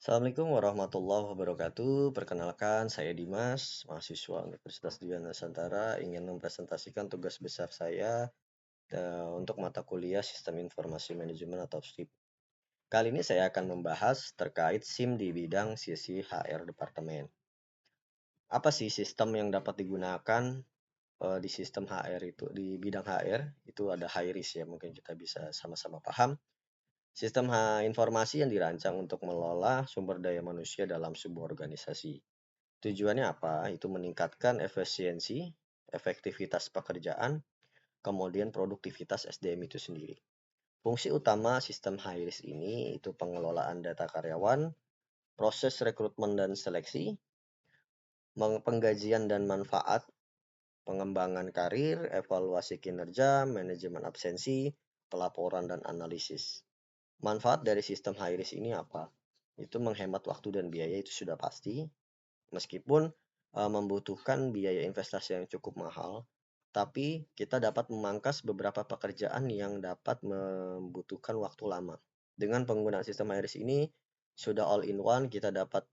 Assalamualaikum warahmatullahi wabarakatuh. Perkenalkan, saya Dimas, mahasiswa Universitas Dian Nusantara, ingin mempresentasikan tugas besar saya untuk mata kuliah Sistem Informasi Manajemen atau SIP. Kali ini saya akan membahas terkait SIM di bidang sisi HR Departemen. Apa sih sistem yang dapat digunakan di sistem HR itu, di bidang HR? Itu ada high risk ya, mungkin kita bisa sama-sama paham. Sistem informasi yang dirancang untuk mengelola sumber daya manusia dalam sebuah organisasi. Tujuannya apa? Itu meningkatkan efisiensi, efektivitas pekerjaan, kemudian produktivitas SDM itu sendiri. Fungsi utama sistem HIRIS ini itu pengelolaan data karyawan, proses rekrutmen dan seleksi, penggajian dan manfaat, pengembangan karir, evaluasi kinerja, manajemen absensi, pelaporan dan analisis. Manfaat dari sistem HIRIS ini apa? Itu menghemat waktu dan biaya itu sudah pasti, meskipun membutuhkan biaya investasi yang cukup mahal, tapi kita dapat memangkas beberapa pekerjaan yang dapat membutuhkan waktu lama. Dengan penggunaan sistem HIRIS ini sudah all in one, kita dapat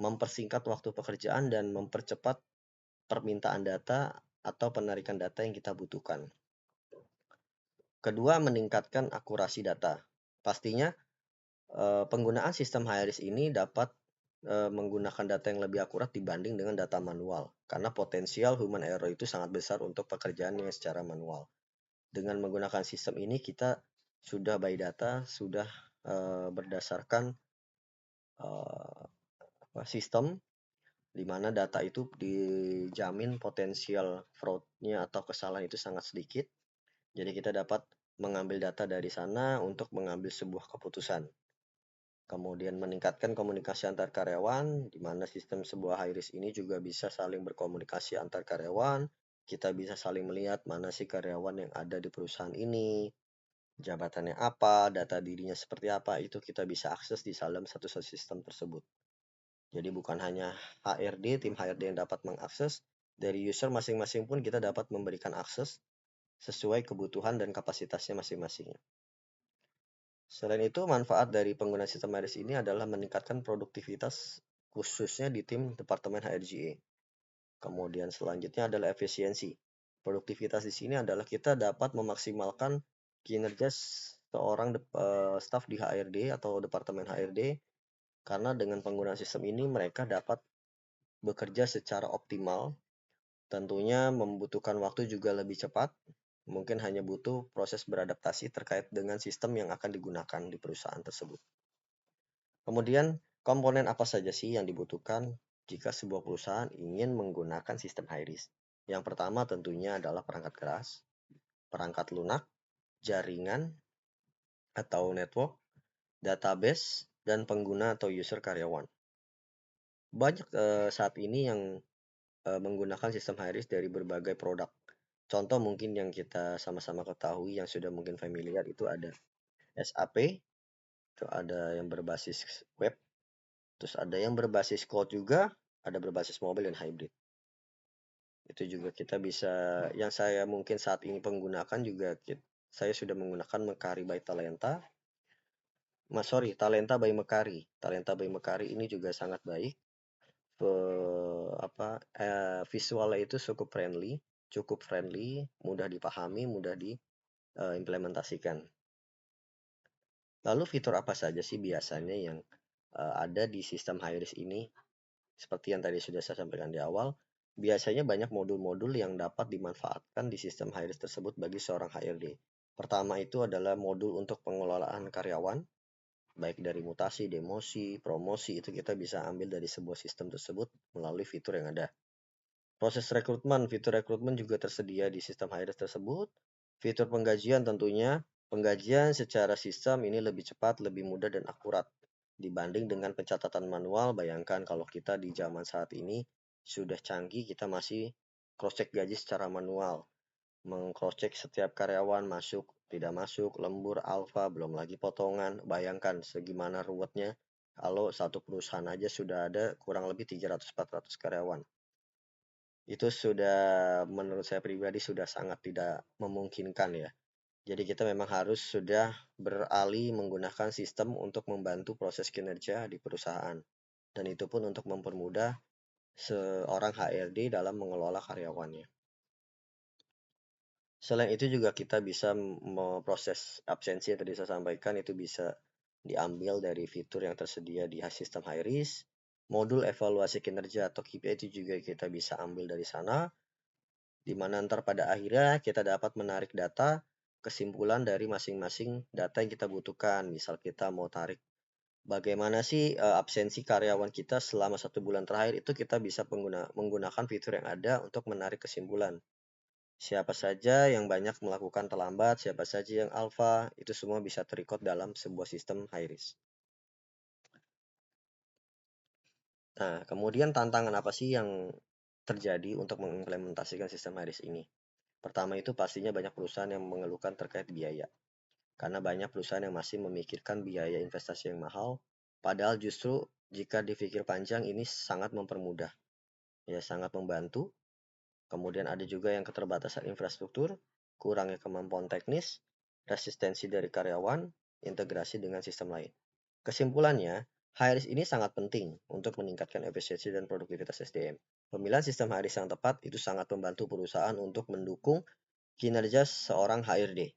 mempersingkat waktu pekerjaan dan mempercepat permintaan data atau penarikan data yang kita butuhkan. Kedua, meningkatkan akurasi data. Pastinya penggunaan sistem HIRIS ini dapat menggunakan data yang lebih akurat dibanding dengan data manual, karena potensial human error itu sangat besar untuk pekerjaan yang secara manual. Dengan menggunakan sistem ini kita sudah by data, sudah berdasarkan sistem di mana data itu dijamin potensial fraud-nya atau kesalahan itu sangat sedikit. Jadi kita dapat mengambil data dari sana untuk mengambil sebuah keputusan. Kemudian meningkatkan komunikasi antar karyawan, di mana sistem sebuah high-risk ini juga bisa saling berkomunikasi antar karyawan. Kita bisa saling melihat mana sih karyawan yang ada di perusahaan ini, jabatannya apa, data dirinya seperti apa, itu kita bisa akses di dalam satu sistem tersebut. Jadi bukan hanya HRD, tim HRD yang dapat mengakses, dari user masing-masing pun kita dapat memberikan akses sesuai kebutuhan dan kapasitasnya masing-masing. Selain itu, manfaat dari penggunaan sistem HRIS ini adalah meningkatkan produktivitas khususnya di tim Departemen HRGE. Kemudian selanjutnya adalah efisiensi. Produktivitas di sini adalah kita dapat memaksimalkan kinerja seorang staf di HRD atau Departemen HRD, karena dengan penggunaan sistem ini mereka dapat bekerja secara optimal. Tentunya membutuhkan waktu juga lebih cepat, mungkin hanya butuh proses beradaptasi terkait dengan sistem yang akan digunakan di perusahaan tersebut. Kemudian, komponen apa saja sih yang dibutuhkan jika sebuah perusahaan ingin menggunakan sistem HIRIS? Yang pertama tentunya adalah perangkat keras, perangkat lunak, jaringan atau network, database, dan pengguna atau user karyawan. Banyak saat ini yang menggunakan sistem HIRIS dari berbagai produk. Contoh mungkin yang kita sama-sama ketahui yang sudah mungkin familiar itu ada SAP, itu ada yang berbasis web, terus ada yang berbasis cloud juga, ada berbasis mobile dan hybrid. Itu juga kita bisa, yang saya mungkin saat ini penggunakan juga, saya sudah menggunakan Mekari by Talenta. Talenta by Mekari. Talenta by Mekari ini juga sangat baik. Visualnya itu cukup friendly, mudah dipahami, mudah diimplementasikan. Lalu fitur apa saja sih biasanya yang ada di sistem HIRIS ini? Seperti yang tadi sudah saya sampaikan di awal, biasanya banyak modul-modul yang dapat dimanfaatkan di sistem HIRIS tersebut bagi seorang HRD. Pertama itu adalah modul untuk pengelolaan karyawan, baik dari mutasi, demosi, promosi, itu kita bisa ambil dari sebuah sistem tersebut melalui fitur yang ada. Proses rekrutmen, fitur rekrutmen juga tersedia di sistem HIRIS tersebut. Fitur penggajian tentunya, penggajian secara sistem ini lebih cepat, lebih mudah dan akurat dibanding dengan pencatatan manual. Bayangkan kalau kita di zaman saat ini sudah canggih, kita masih cross-check gaji secara manual. Meng-cross-check setiap karyawan masuk, tidak masuk, lembur, alfa, belum lagi potongan. Bayangkan segimana ruwetnya kalau satu perusahaan aja sudah ada kurang lebih 300-400 karyawan. Itu sudah menurut saya pribadi sudah sangat tidak memungkinkan ya. Jadi kita memang harus sudah beralih menggunakan sistem untuk membantu proses kinerja di perusahaan. Dan itu pun untuk mempermudah seorang HRD dalam mengelola karyawannya. Selain itu juga kita bisa memproses absensi yang tadi saya sampaikan, itu bisa diambil dari fitur yang tersedia di sistem HiRisk. Modul evaluasi kinerja atau KPI itu juga kita bisa ambil dari sana, di mana ntar pada akhirnya kita dapat menarik data kesimpulan dari masing-masing data yang kita butuhkan. Misal kita mau tarik bagaimana sih absensi karyawan kita selama 1 bulan terakhir, itu kita bisa menggunakan fitur yang ada untuk menarik kesimpulan. Siapa saja yang banyak melakukan terlambat, siapa saja yang alfa, itu semua bisa terrecord dalam sebuah sistem HiRisk. Nah, kemudian tantangan apa sih yang terjadi untuk mengimplementasikan sistem HiRisk ini? Pertama itu pastinya banyak perusahaan yang mengeluhkan terkait biaya. Karena banyak perusahaan yang masih memikirkan biaya investasi yang mahal, padahal justru jika dipikir panjang ini sangat mempermudah, ya sangat membantu. Kemudian ada juga yang keterbatasan infrastruktur, kurangnya kemampuan teknis, resistensi dari karyawan, integrasi dengan sistem lain. Kesimpulannya, HiRisk ini sangat penting untuk meningkatkan efisiensi dan produktivitas SDM. Pemilihan sistem HiRisk yang tepat itu sangat membantu perusahaan untuk mendukung kinerja seorang HRD,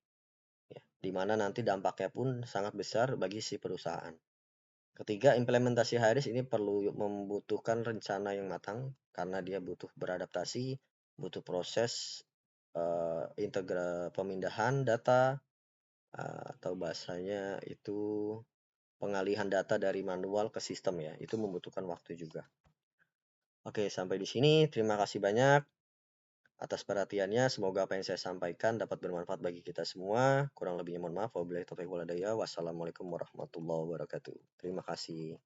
ya, di mana nanti dampaknya pun sangat besar bagi si perusahaan. Ketiga, implementasi HiRisk ini perlu membutuhkan rencana yang matang karena dia butuh beradaptasi, butuh proses pemindahan data, atau bahasanya itu pengalihan data dari manual ke sistem, ya. Itu membutuhkan waktu juga. Oke, sampai di sini. Terima kasih banyak atas perhatiannya. Semoga apa yang saya sampaikan dapat bermanfaat bagi kita semua. Kurang lebihnya mohon maaf. Wabillahi taufiq wal hidayah. Wassalamualaikum warahmatullahi wabarakatuh. Terima kasih.